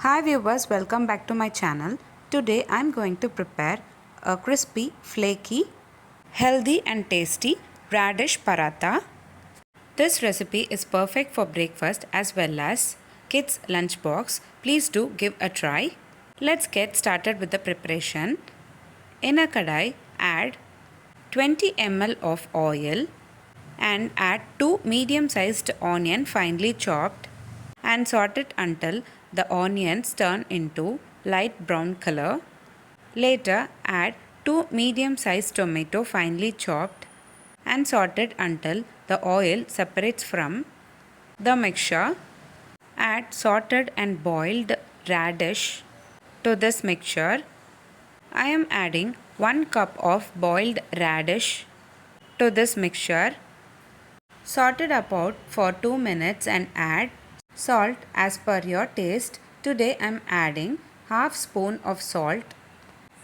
Hi viewers, welcome back to my channel. Today I am going to prepare a crispy, flaky, healthy and tasty radish paratha. This recipe is perfect for breakfast as well as kids' lunchbox. Please do give a try. Let's get started with the preparation. In a kadai, add 20 ml of oil and add 2 medium-sized onion finely chopped and saute it until the onions turn into light brown color. Later, add 2 medium-sized tomato finely chopped and sauteed until the oil separates from the mixture. Add sauteed and boiled radish to this mixture. I am adding 1 cup of boiled radish to this mixture. Saute it about for 2 minutes and add salt as per your taste. Today I am adding half spoon of salt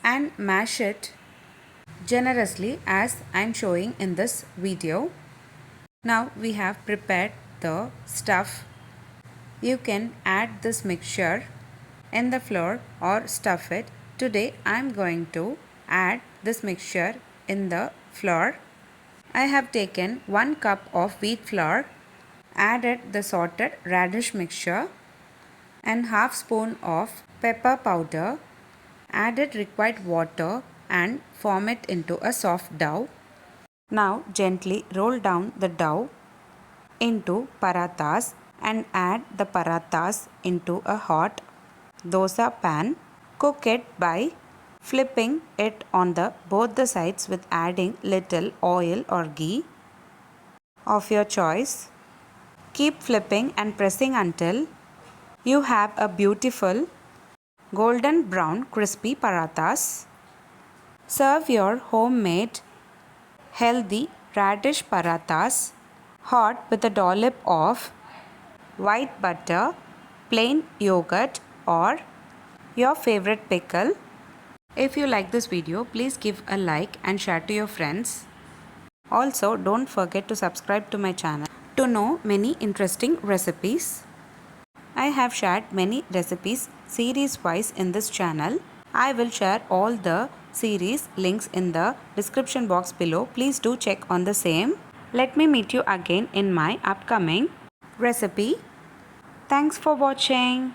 and mash it generously as I am showing in this video. Now we have prepared the stuff. You can add this mixture in the flour or stuff it. Today I am going to add this mixture in the flour. I have taken 1 cup of wheat flour, added the sauteed radish mixture and half spoon of pepper powder, added required water and form it into a soft dough. Now gently roll down the dough into parathas and add the parathas into a hot dosa pan. Cook it by flipping it on the both the sides with adding little oil or ghee of your choice. Keep flipping and pressing until you have a beautiful golden brown crispy parathas. Serve your homemade healthy radish parathas hot with a dollop of white butter, plain yogurt or your favorite pickle. If you like this video, please give a like and share to your friends. Also, don't forget to subscribe to my channel to know many interesting recipes. I have shared many recipes series wise in this channel. I will share all the series links in the description box below. Please do check on the same. Let me meet you again in my upcoming recipe. Thanks for watching.